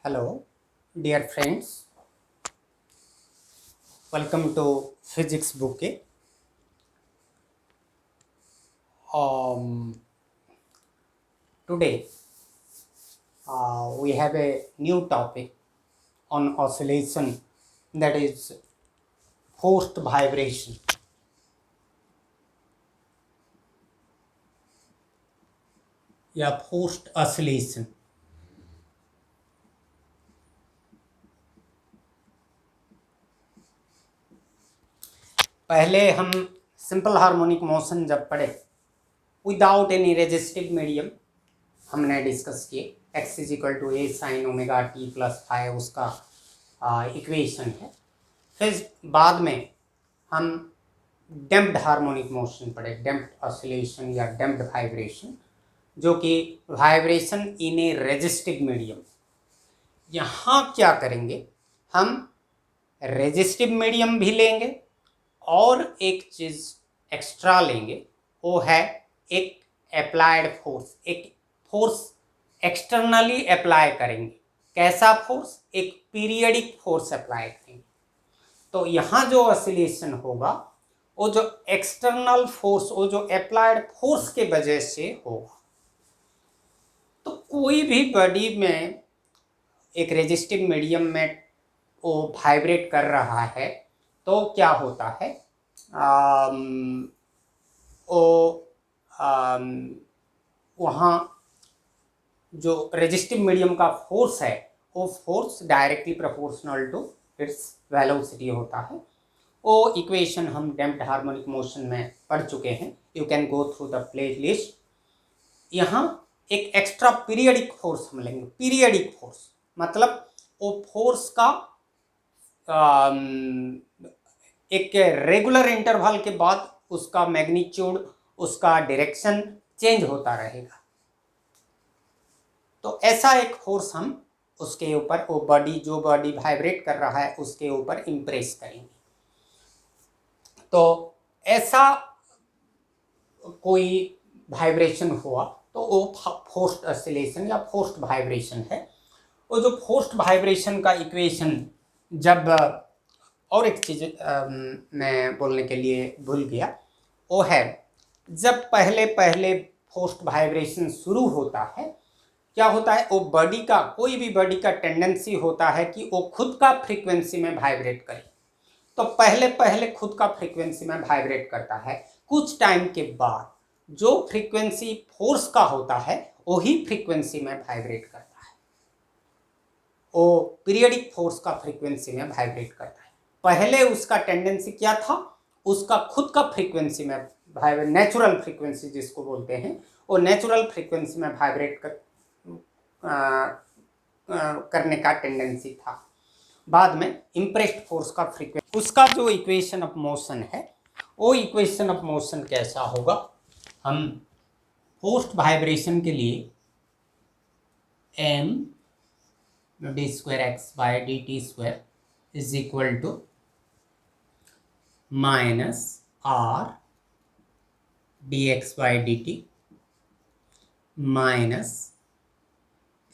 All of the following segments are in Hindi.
Hello, dear friends. Welcome to Physics Bouquet. Today we have a new topic on oscillation, that is forced vibration. या forced oscillation. पहले हम सिंपल हार्मोनिक मोशन जब पढ़े विदाउट एनी रेजिस्टिव मीडियम हमने डिस्कस किए, x = a sin omega t + phi उसका इक्वेशन है। फिर बाद में हम डैम्प्ड हार्मोनिक मोशन पढ़े, डैम्प्ड ऑसिलेशन या डैम्प्ड वाइब्रेशन, जो कि vibration in A resistive medium. यहाँ क्या करेंगे, हम रेजिस्टिव मीडियम भी लेंगे और एक चीज़ एक्स्ट्रा लेंगे, वो है एक अप्लाइड फोर्स, एक फोर्स एक्सटर्नली अप्लाई करेंगे। कैसा फोर्स? एक पीरियडिक फोर्स अप्लाई करेंगे। तो यहाँ जो ऑसिलेशन होगा वो जो एक्सटर्नल फोर्स, वो जो अप्लाइड फोर्स के वजह से होगा। तो कोई भी बॉडी में एक रेजिस्टिव मीडियम में वो वाइब्रेट कर रहा है तो क्या होता है, वहाँ जो रेजिस्टिव मीडियम का फोर्स है वो force directly proportional to its velocity होता है। वो इक्वेशन हम डैम्प्ड हार्मोनिक मोशन में पढ़ चुके हैं, you can go through the play list. यहाँ एक एक्स्ट्रा पीरियडिक फोर्स हम लेंगे। पीरियडिक फोर्स मतलब वो फोर्स का एक रेगुलर इंटरवल के बाद उसका मैग्नीट्यूड, उसका डायरेक्शन चेंज होता रहेगा। तो ऐसा एक फोर्स हम उसके ऊपर, वो बॉडी जो बॉडी वाइब्रेट कर रहा है उसके ऊपर इम्प्रेस करेंगे। तो ऐसा कोई वाइब्रेशन हुआ तो वो फोर्स्ड ऑसिलेशन या फोर्स्ड वाइब्रेशन है। वो जो फोर्स्ड वाइब्रेशन का इक्वेशन, जब और एक चीज़ मैं बोलने के लिए भूल गया, वो है जब पहले फोर्स्ड वाइब्रेशन शुरू होता है, क्या होता है, वो बॉडी का, कोई भी बॉडी का टेंडेंसी होता है कि वो खुद का फ्रीक्वेंसी में वाइब्रेट करे। तो पहले खुद का फ्रीक्वेंसी में वाइब्रेट करता है। कुछ टाइम के बाद जो फ्रीक्वेंसी फोर्स का होता है वही फ्रीक्वेंसी में वाइब्रेट करता है। वो पीरियडिक फोर्स का फ्रीक्वेंसी में वाइब्रेट करता है। पहले उसका टेंडेंसी क्या था, उसका खुद का फ्रीक्वेंसी में, नेचुरल फ्रीक्वेंसी जिसको बोलते हैं, वो नेचुरल फ्रीक्वेंसी में वाइब्रेट करने का टेंडेंसी था। बाद में इम्प्रेस्ड फोर्स का फ्रीक्वेंसी, उसका जो इक्वेशन ऑफ मोशन है, वो इक्वेशन ऑफ मोशन कैसा होगा, हम फोर्स्ड वाइब्रेशन के लिए m d2x/dt² is equal to -r dx/dt minus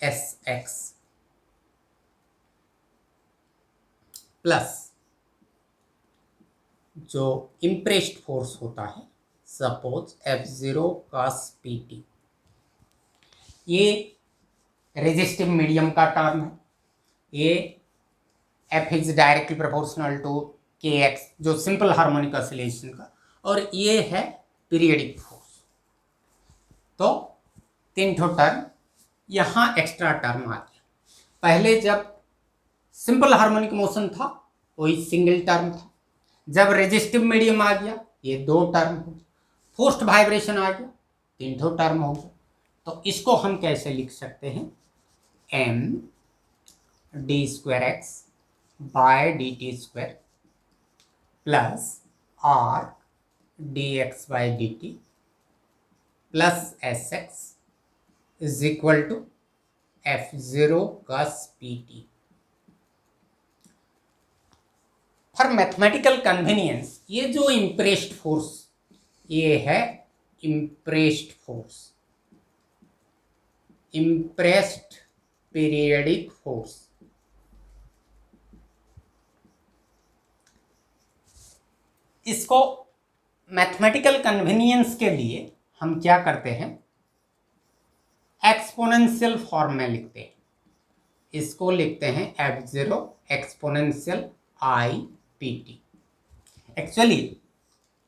sx plus जो इम्प्रेस्ड फोर्स होता है, सपोज F0 cos pt। ये रेजिस्टिव मीडियम का टर्म है। ये F is directly proportional to kx, जो सिंपल हार्मोनिक ऑसिलेशन का, और ये है पीरियडिक फोर्स। तो 3 ठो टर्म, यहाँ एक्स्ट्रा टर्म आ गया। पहले जब सिंपल हार्मोनिक मोशन था वही सिंगल टर्म था। जब रेजिस्टिव मीडियम आ गया ये 2 टर्म हो गया। फोर्स्ड वाइब्रेशन आ गया 3 ठो टर्म हो गया। तो इसको हम कैसे लिख सकते हैं, m d2x/dt² plus r dx/dt plus sx is equal to F0 cos pt। For mathematical convenience, ये जो इम्प्रेस्ड फोर्स, ये है impressed force, impressed periodic force. इसको मैथमेटिकल कन्वीनियंस के लिए हम क्या करते हैं, एक्सपोनेंशियल फॉर्म में लिखते हैं। इसको लिखते हैं F0 exponential i p t. Actually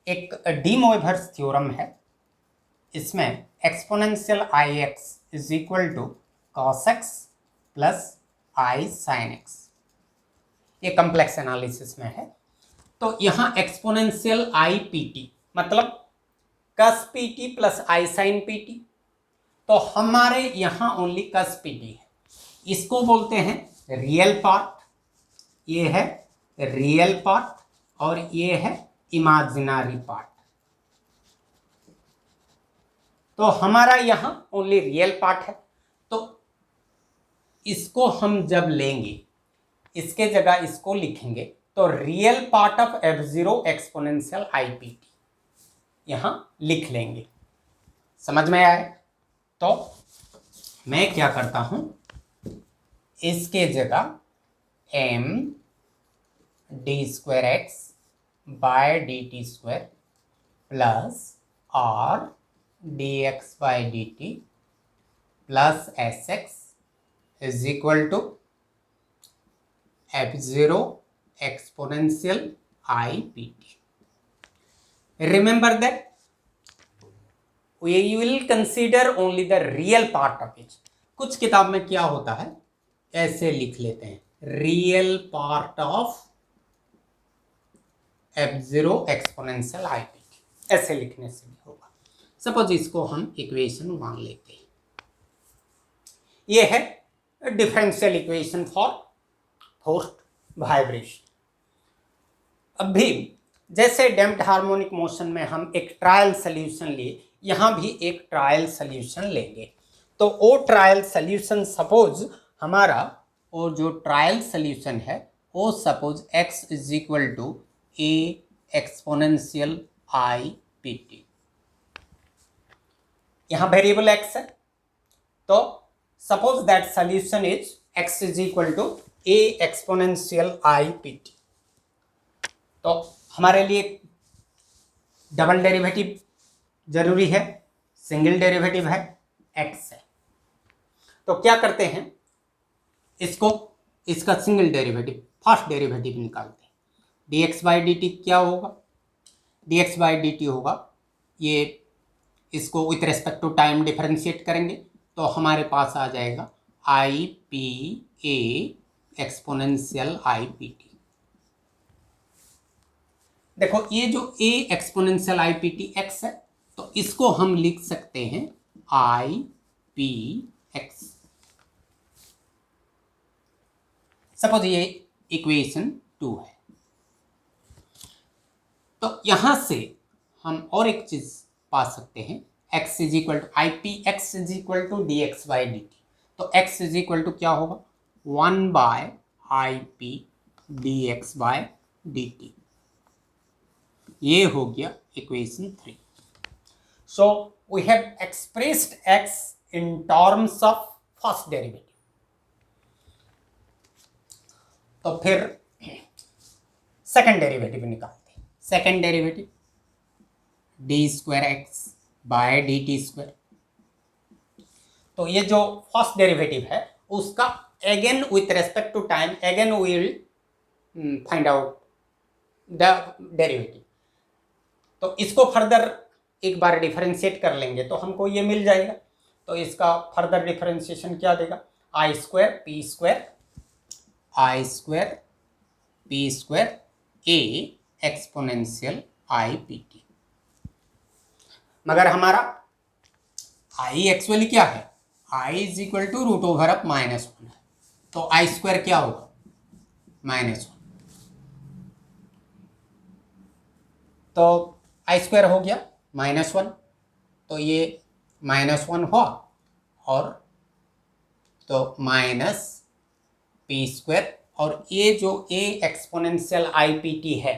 एक डी मोइवर्स थ्योरम है, इसमें exponential i x is equal to cos x plus i sine x, ये कम्प्लेक्स एनालिसिस में है। तो यहाँ एक्सपोनेंशियल आई पी टी मतलब cos p t plus i sine p t, तो हमारे यहाँ ओनली कस पी टी है। इसको बोलते हैं रियल पार्ट, ये है रियल पार्ट और ये है इमेजिनरी पार्ट। तो हमारा यहाँ ओनली रियल पार्ट है, तो इसको हम जब लेंगे, इसके जगह इसको लिखेंगे तो real part of F0 exponential i p T यहां लिख लेंगे। समझ में आए? तो मैं क्या करता हूं, इसके जगह m d square x by d t square plus r d x by d t plus s x is equal to F0 exponential IPT. Remember that we will consider only the real part of it. कुछ किताब में क्या होता है, ऐसे लिख लेते हैं, real part of F0 exponential IPT, ऐसे लिखने से भी होगा। सपोज इसको हम इक्वेशन मान लेते हैं, ये है differential equation for forced vibration. अब भी जैसे डैम्प्ड हार्मोनिक मोशन में हम एक ट्रायल सॉल्यूशन लिए, यहाँ भी एक ट्रायल सॉल्यूशन लेंगे। तो वो ट्रायल सॉल्यूशन सपोज हमारा, वो जो ट्रायल सॉल्यूशन है वो suppose x is equal to a exponential i p t, यहाँ वेरिएबल x है, तो suppose that solution is x is equal to a exponential i p t. तो हमारे लिए डबल डेरिवेटिव जरूरी है, सिंगल डेरिवेटिव है, x है। तो क्या करते हैं, इसको इसका सिंगल डेरिवेटिव फर्स्ट डेरिवेटिव निकालते हैं। dx बाई डी टी क्या होगा, dx बाई डी टी होगा, ये इसको with respect to time differentiate करेंगे तो हमारे पास आ जाएगा i p a exponential i p t. देखो ये जो a exponential i p t x है, तो इसको हम लिख सकते हैं आई पी एक्स। सपोज ये इक्वेशन 2 है, तो यहां से हम और एक चीज पा सकते हैं, x is equal to i p x is equal to d x by d t. तो x इज इक्वल टू क्या होगा, 1 by i p d x by d t. ये हो गया equation 3। So we have expressed x in terms of first derivative. तो फिर सेकंड डेरिवेटिव निकालते हैं। Second derivative d square x by d t square. तो ये जो फर्स्ट डेरिवेटिव है उसका again with respect to time again we will find out the derivative. तो इसको फर्दर एक बार डिफरेंशिएट कर लेंगे तो हमको ये मिल जाएगा। तो इसका फर्दर डिफरेंशिएशन क्या देगा, i square p square a exponential i p t. मगर हमारा आई एक्चुअली क्या है, i is equal to root over of -1 है, तो आई स्क्वायर क्या होगा, -1। तो आई स्क्वायर हो गया -1, तो ये -1 हुआ और तो माइनस पी स्क्वायर, और ये जो a exponential i p T है,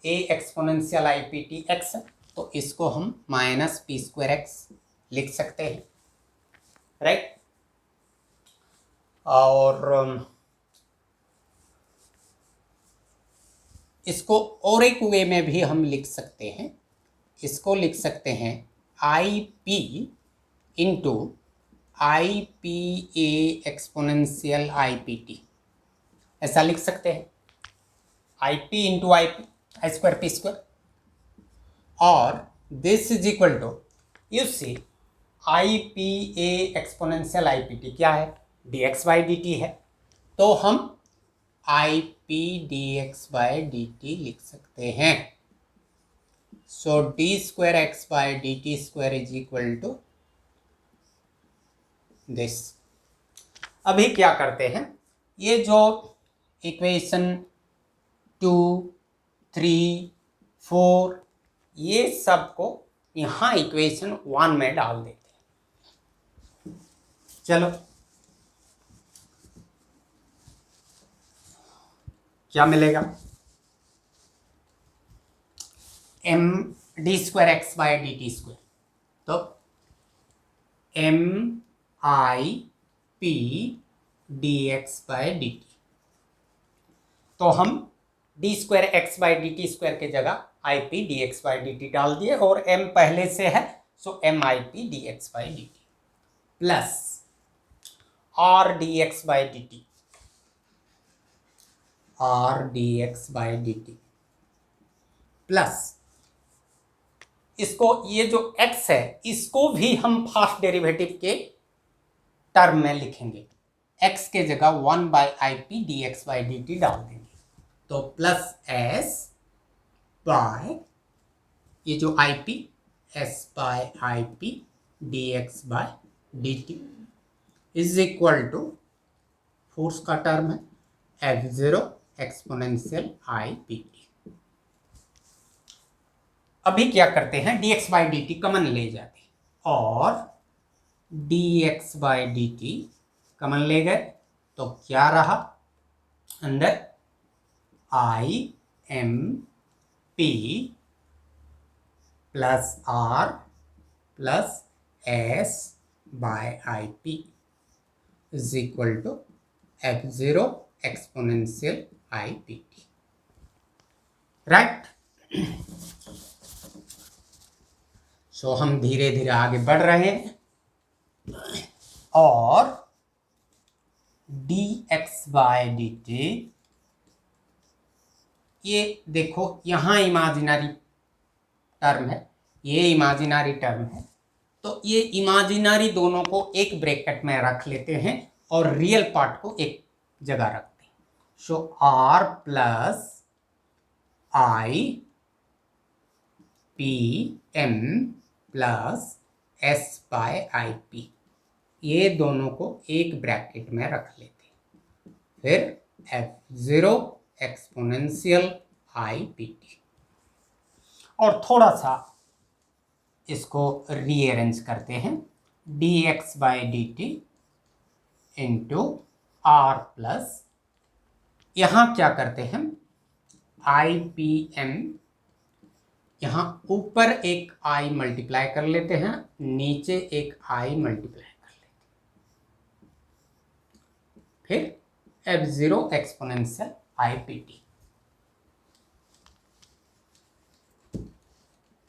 a exponential i p t x, तो इसको हम माइनस पी स्क्वायर एक्स लिख सकते हैं, राइट। और इसको और एक वे में भी हम लिख सकते हैं, इसको लिख सकते हैं i p into i p a exponential i p t, ऐसा लिख सकते हैं, i p into i p, i square p square, और this is equal to, you see i p a exponential i p t क्या है, d x by d t है, तो हम i p d x by d t लिख सकते हैं। So d square x by d t square is equal to this. अभी क्या करते हैं, ये जो इक्वेशन 2, 3, 4 ये सब को यहाँ इक्वेशन 1 में डाल देते हैं। चलो क्या मिलेगा, m d square x by d t square, तो m i p d x by d t, तो हम d square x by d t square के जगह i p d x by d t डाल दिए, और एम पहले से है, so m i p d x by d t plus r d x by d t, r d x by d t plus इसको, ये जो x है इसको भी हम फर्स्ट डेरिवेटिव के टर्म में लिखेंगे, x के जगह 1 by i p d x by d t डाल देंगे, तो प्लस एस बाय ये जो i p, s by i p d x by d t is equal to force का टर्म है f zero exponential i p t. अभी क्या करते हैं, dx by d t common ले जाते हैं और dx by d t common ले गए, तो क्या रहा अंदर, i M P plus r plus s by i p is equal to f zero exponential i p t, right. So हम धीरे धीरे आगे बढ़ रहे हैं और d x by d t, ये देखो यहाँ इमेजिनरी टर्म है, ये इमेजिनरी टर्म है, तो ये इमेजिनरी दोनों को एक ब्रैकेट में रख लेते हैं और रियल पार्ट को एक जगह रखते हैं। So r plus i p m plus s by i p, ये दोनों को एक ब्रैकेट में रख लेते हैं, फिर f zero exponential i p t, और थोड़ा सा इसको रीअरेंज करते हैं, d x by d t into r plus, यहाँ क्या करते हैं, आई पी एम, यहाँ ऊपर एक आई मल्टीप्लाई कर लेते हैं, नीचे एक आई मल्टीप्लाई कर लेते हैं, फिर f zero exponential i p T,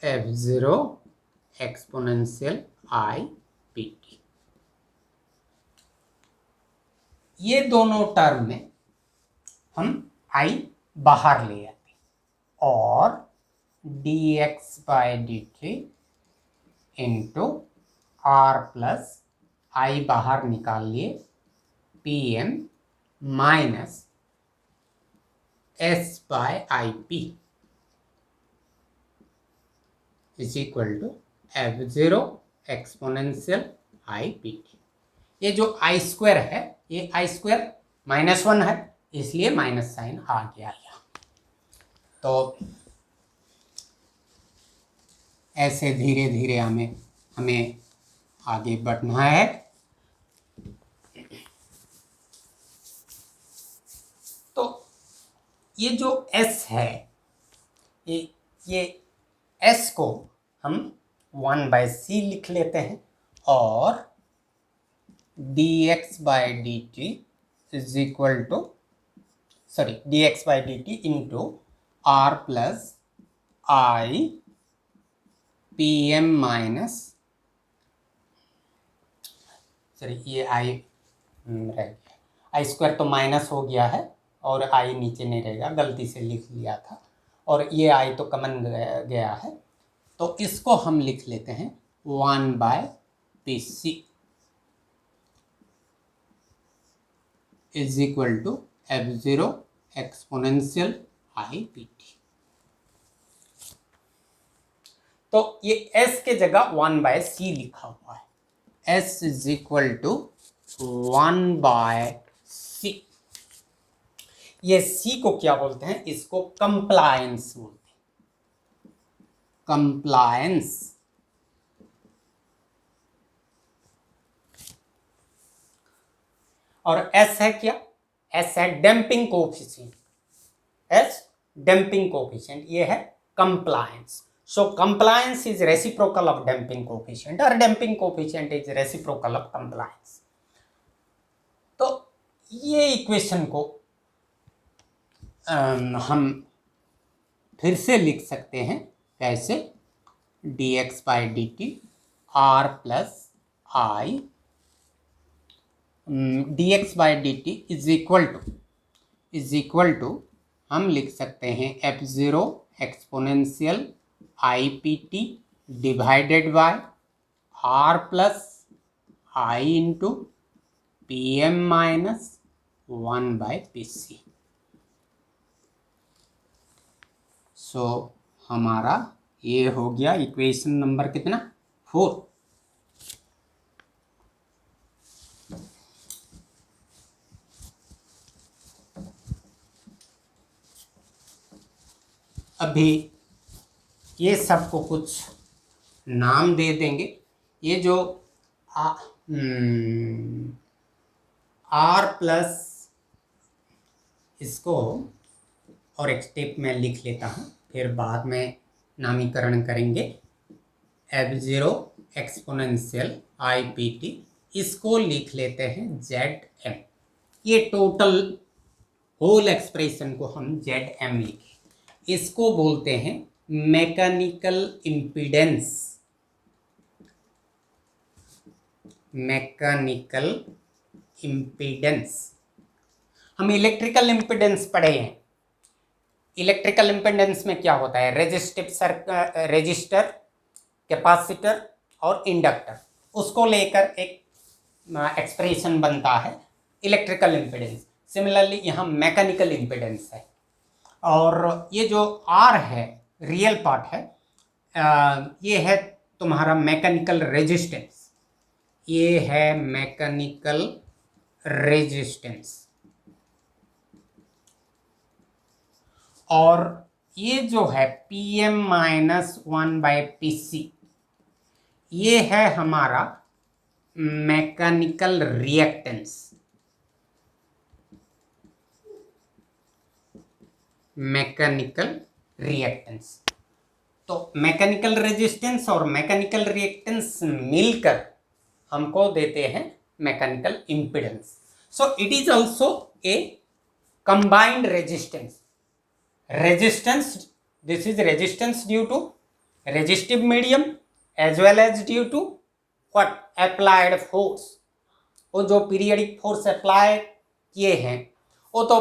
F zero exponential i p t, ये दोनों टर्म में हम आई बाहर ले आते और d x by d t into r plus i बाहर निकाल लिए, p m minus s by i p is equal to f zero exponential i p t. ये जो आई स्क्वायर है, ये आई स्क्वायर -1 है, इसलिए माइनस साइन आ गया यहाँ। तो ऐसे धीरे धीरे हमें आगे बढ़ना है। तो ये जो s है, ये s को हम 1/c लिख लेते हैं और dx by d t is equal to dx by d t into r plus i p m minus, ये आई रह गया, आई स्क्वायर तो माइनस हो गया है और आई नीचे नहीं रहेगा, गलती से लिख लिया था, और ये आई तो कमन गया है, तो इसको हम लिख लेते हैं 1 by p c is equal to F0 exponential i p t. तो ये S के जगह 1 बाय सी लिखा हुआ है, S is equal to 1 by c. ये C को क्या बोलते हैं, इसको कंप्लायंस बोलते हैं, कंप्लायंस। और S है क्या, S है damping coefficient, S damping coefficient, ये है compliance. So compliance is reciprocal of damping coefficient or damping coefficient is reciprocal of compliance। तो ये इक्वेशन को हम फिर से लिख सकते हैं कैसे, dx by d t r plus i, dx by d t is equal to हम लिख सकते हैं F0 exponential i p t divided by r plus i into p m minus 1 by p c. So हमारा ये हो गया इक्वेशन नंबर कितना, 4। अभी ये सबको कुछ नाम दे देंगे। ये जो आर प्लस, इसको और एक स्टेप में लिख लेता हूँ, फिर बाद में नामीकरण करेंगे। F0 exponential i p T, इसको लिख लेते हैं ZM। ये टोटल होल एक्सप्रेशन को हम ZM लिखे, इसको बोलते हैं मैकेनिकल इम्पीडेंस। मैकेनिकल इम्पीडेंस, हम इलेक्ट्रिकल इम्पीडेंस पढ़े हैं। इलेक्ट्रिकल इम्पीडेंस में क्या होता है, रेजिस्टर, कैपेसिटर और इंडक्टर, उसको लेकर एक एक्सप्रेशन बनता है इलेक्ट्रिकल इम्पीडेंस। सिमिलरली यहाँ मैकेनिकल इम्पीडेंस है, और ये जो R है रियल पार्ट है, ये है तुम्हारा मैकेनिकल रेजिस्टेंस, ये है मैकेनिकल रेजिस्टेंस। और ये जो है Pm minus 1 by p c, ये है हमारा मैकेनिकल रिएक्टेंस। मैकेनिकल रिएक्टेंस, तो मैकेनिकल रेजिस्टेंस और मैकेनिकल रिएक्टेंस मिलकर हमको देते हैं mechanical impedance. So it is also a combined resistance. Resistance, this is resistance due to resistive medium as well as due to what, applied force. वो जो पीरियडिक फोर्स अप्लाई किए हैं, वो तो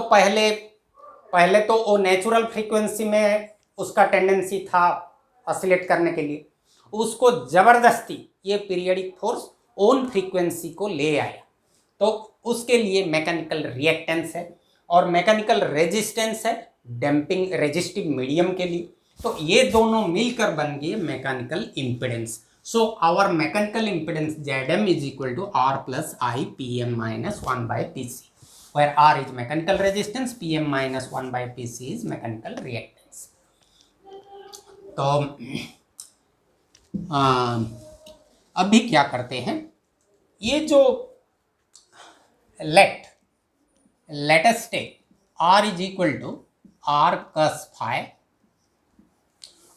पहले तो वो नेचुरल फ्रीक्वेंसी में उसका टेंडेंसी था ऑसिलेट करने के लिए, उसको जबरदस्ती ये पीरियडिक फोर्स ओन फ्रीक्वेंसी को ले आया, तो उसके लिए मैकेनिकल रिएक्टेंस है, और मैकेनिकल रेजिस्टेंस है डैम्पिंग रेजिस्टिव मीडियम के लिए। तो ये दोनों मिलकर बन गए mechanical impedance. So our mechanical impedance ZM is equal to R plus i PM minus 1 by p c, where R is mechanical resistance, PM minus 1 by PC is mechanical reactance। तो अभी क्या करते हैं, ये जो latest state R is equal to R cos phi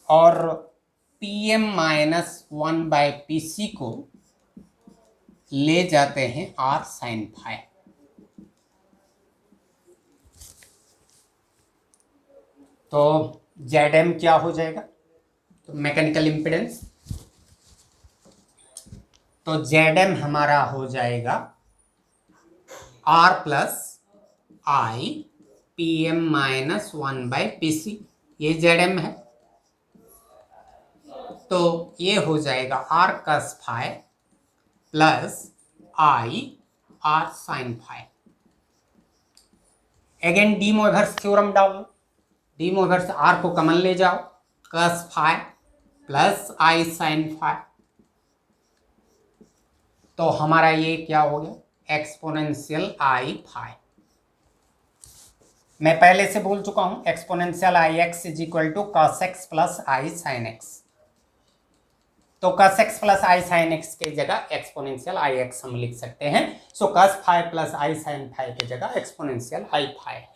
और PM माइनस 1 बाय PC को ले जाते हैं आर साइन फाई। तो जेड एम क्या हो जाएगा, तो मैकेनिकल इम्पिडेंस, तो जेड एम हमारा हो जाएगा r plus i p m minus 1/PC, ये जेड एम है। तो ये हो जाएगा r cos phi plus i r sine phi. Again de Moivre's theorem डालो, डी मोइवर्स आर को कॉमन ले जाओ, कस phi plus i sine phi. तो हमारा ये क्या हो गया, एक्सपोनेंशियल आई फाई। मैं पहले से बोल चुका हूं exponential i x is equal to cos x plus i sine x. तो cos x plus i sine x के जगह एक्सपोनेंशियल आई एक्स हम लिख सकते हैं। So cos phi plus i sine phi के जगह एक्सपोनेंशियल आई फाई है।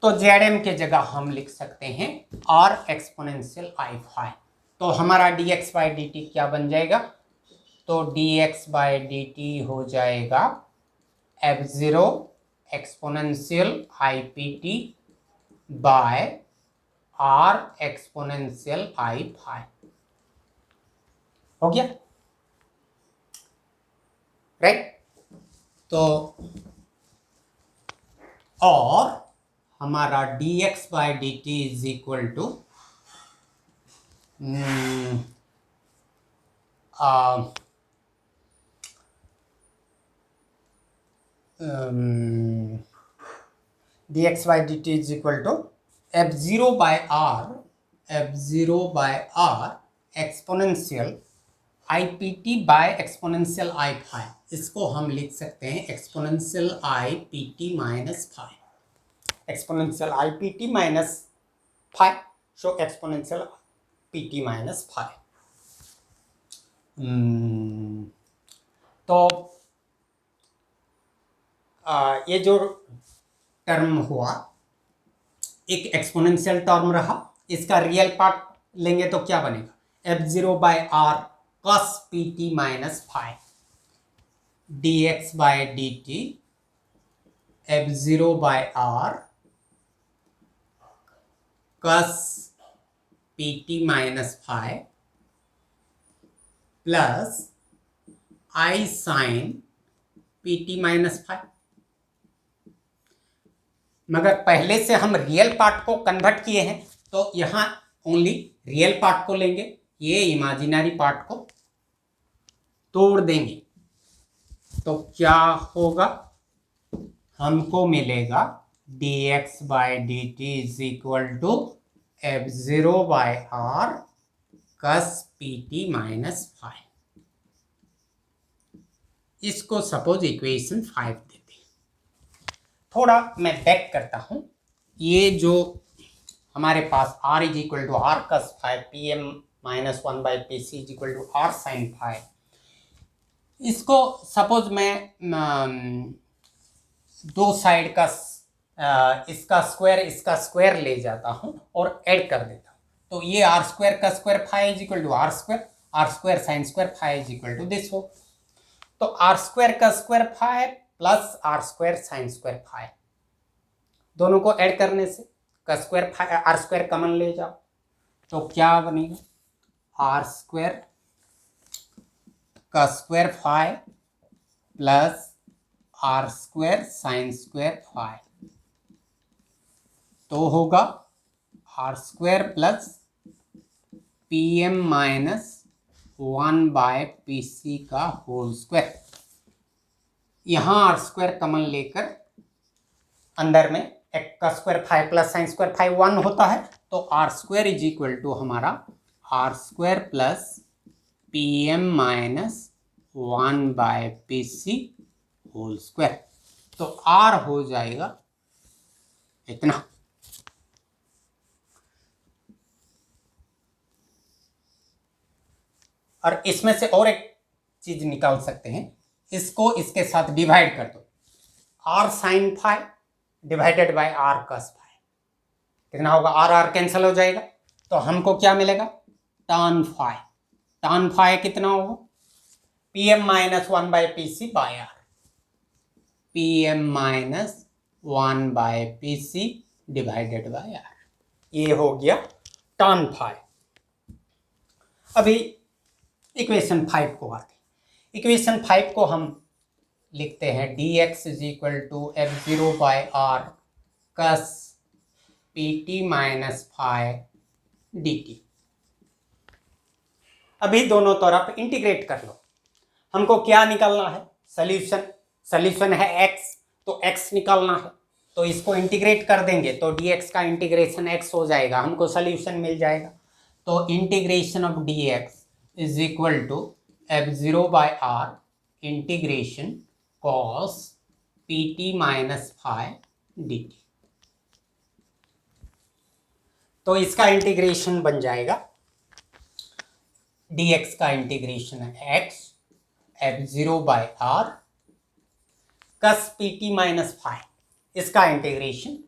तो जेड एम के जगह हम लिख सकते हैं आर एक्सपोनेंशियल आई फाई। तो हमारा d x by d t क्या बन जाएगा, तो d x by d t हो जाएगा F0 exponential i p t by r exponential i phi. हो गया राइट। तो और हमारा d x by d t is equal to dx by dt is equal to f0 by r exponential ipt by exponential i phi. इसको हम लिख सकते हैं exponential i p t minus phi, exponential i p t minus phi, so exponential p t minus phi. तो ये जो टर्म हुआ एक एक्सपोनेंशियल टर्म रहा, इसका रियल पार्ट लेंगे तो क्या बनेगा, f0 by r cos p t minus phi d x by d t f0 by r cos p t minus phi plus i sine p t minus phi. मगर पहले से हम रियल पार्ट को कन्वर्ट किए हैं तो यहां ओनली रियल पार्ट को लेंगे, ये इमेजिनरी पार्ट को तोड़ देंगे। तो क्या होगा, हमको मिलेगा d x by d t is equal to f0 by r cos p t minus phi. इसको सपोज इक्वेशन 5 देते हैं। थोड़ा मैं बैक करता हूं, ये जो हमारे पास r is equal to r cos phi p m minus 1/PC is equal to r sine phi, इसको सपोज मैं दो साइड का इसका स्क्वायर ले जाता हूं और ऐड कर देता हूं। तो ये r square cos square phi is equal to r square sine square phi is equal to this हो। तो r square cos square phi plus r square sine square phi, दोनों को ऐड करने से cos square phi r square common ले जाओ तो क्या बनेगा, r square cos square phi plus r square sine square phi. तो होगा r square plus p m minus 1/PC का होल स्क्वायर। यहां आर स्क्वायर कॉमन लेकर अंदर में एक का square five plus sine square five 1 होता है। तो r square is equal to हमारा r square plus p m minus 1/PC whole square. तो आर हो जाएगा इतना। और इसमें से और एक चीज निकाल सकते हैं, इसको इसके साथ डिवाइड कर दो, r sine phi divided by r cos phi, कितना होगा, आर आर कैंसिल हो जाएगा तो हमको क्या मिलेगा, tan फाई। tan फाई कितना होगा, PM minus 1 by PC by R, PM minus 1 by PC divided by R, ये हो गया tan phi। अभी इक्वेशन 5 को आते हैं। इक्वेशन 5 को हम लिखते हैं dx is equal to f0 by r cos pt minus phi dt। अभी दोनों तरफ इंटीग्रेट कर लो। हमको क्या निकालना है? सॉल्यूशन है x, तो x निकालना है, तो इसको इंटीग्रेट कर देंगे तो dx का इंटीग्रेशन x हो जाएगा, हमको सॉल्यूशन मिल जाएगा। तो integration of dx is equal to f0 by r integration cos pt minus phi dt। तो इसका इंटीग्रेशन बन जाएगा, dx का इंटीग्रेशन है x f0 by r cos pt minus phi, इसका इंटीग्रेशन,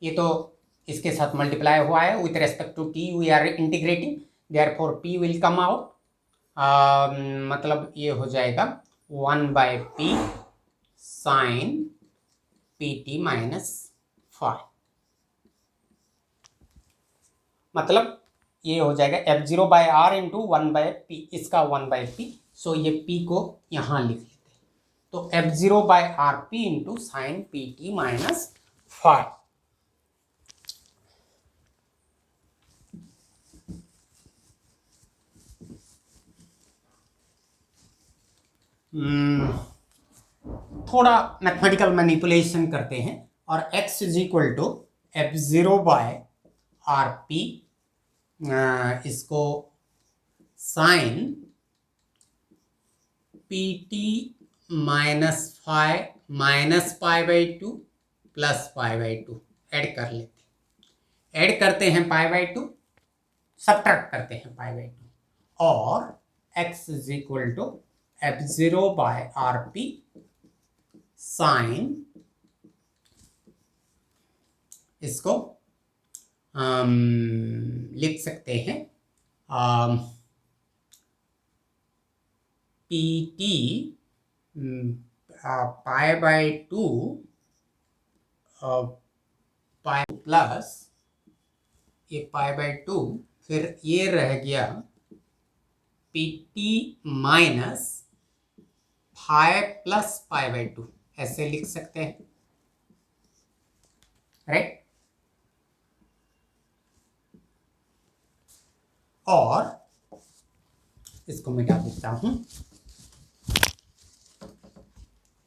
ये तो इसके साथ मल्टीप्लाई हुआ है with respect to t we are integrating, therefore p will come out, मतलब ये हो जाएगा 1 by p sine pt minus phi, मतलब ये हो जाएगा f0 by r into 1 by p, इसका 1 बाय p, सो ये p को यहाँ लिख लेते हैं, तो f0 by r p into sine pt minus phi. थोड़ा मैथमेटिकल मैनिपुलेशन करते हैं और x is equal to f0 by r p, इसको sine p t minus phi minus pi by two plus pi by two add कर लेते हैं, ऐड करते हैं पाई बाई टू, सब्ट्रैक्ट करते हैं पाई बाई टू, और x is equal to f0 by r p sine, इसको लिख सकते हैं p t pi by two pi plus ये पाई बाई टू, फिर ये रह गया p t minus phi plus pi by two, ऐसे लिख सकते हैं, राइट। और इसको मिटा देता हूं,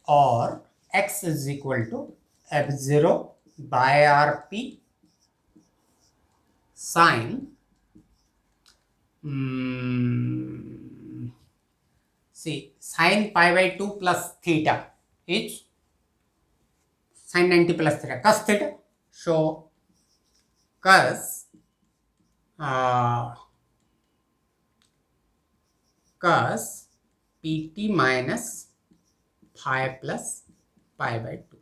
और x is equal to f0 by r p sine sine pi by two plus theta is sine 90 plus theta cos theta, so cos cos p t minus phi plus pi by two.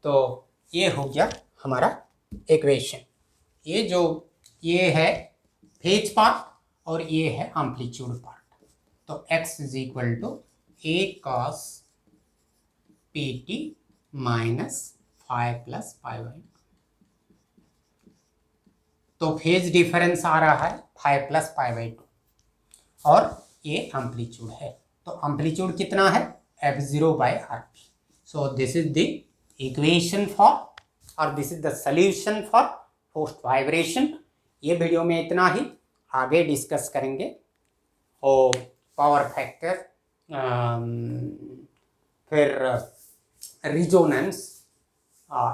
तो ये हो गया हमारा इक्वेशन। ये है फेज पार्ट और ये है एम्पलीट्यूड पार्ट। तो x is equal to a cos p t minus phi plus pi by, तो फेज डिफरेंस आ रहा है phi plus pi by two, और ये एम्पलीट्यूड है, तो एम्पलीट्यूड कितना है f0 by r p. So this is the equation for, और this is the solution for forced vibration. ये वीडियो में इतना ही, आगे डिस्कस करेंगे और पावर फैक्टर, फिर रिजोनेंस,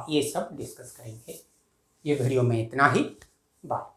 ये सब डिस्कस करेंगे। ये वीडियो में इतना ही, बाय।